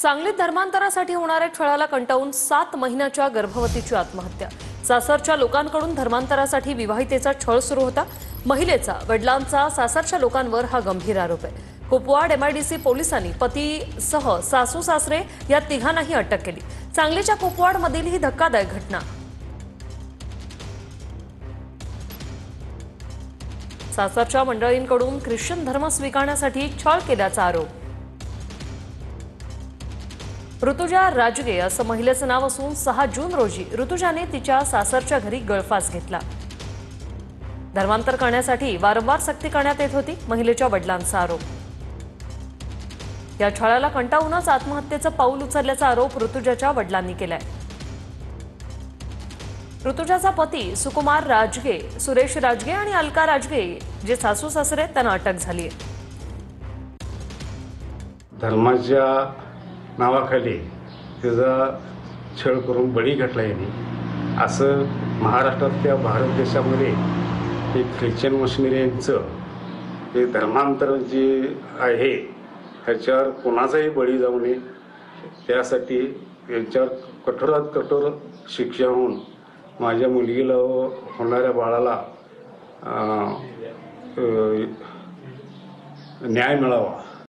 सांगलीत धर्मांतरासाठी होणाऱ्या छळाला कंटाळून 7 महिन्याच्या गर्भवतीची आत्महत्या। सासरच्या लोकांकडून धर्मांतरासाठी विवाहितेचा छळ सुरू होता। महिलेचा वडिलांचा सासरच्या लोकांवर हा गंभीर आरोप आहे। कुपवाड एमआयडीसी पोलिसांनी पतीसह सासू सासरे या तिघांनाही अटक केली। सांगलीच्या कुपवाडमधील ही धक्कादायक घटना। सासरच्या मंडळींकडून ख्रिश्चन धर्म स्वीकारण्यासाठी छळ केल्याचा आरोप। ऋतुजा राजगे असं महिलेचं नाव असून 6 जून रोजी ऋतुजाने तिच्या सासरच्या घरी गळफास घेतला। धर्मांतर करण्यासाठी वारंवार सक्ती करण्यात येत होती, महिलेच्या वडिलांचा आरोप। या छळाला कंटाळूनच आत्महत्येचं पाऊल उचलल्याचा आरोप ऋतुजाच्या वडिलांनी केलाय। ऋतुजाचा पती सुकुमार राजगे, सुरेश राजगे आणि अलका राजगे जे सासू सासरे त्यांना अटक झाली आहे। धर्माच्या नावाखाली त्याचा छळ करून बळी घातला यांनी असं महाराष्ट्रातल्या भारत देशामध्ये हे ख्रिश्चन मिशनरींचं हे धर्मांतर जे आहे ह्याच्यावर कोणाचाही बळी जाऊ नये त्यासाठी यांच्यावर कठोरात कठोर शिक्षा होऊन माझ्या मुलगीला होणाऱ्या बाळाला न्याय मिळावा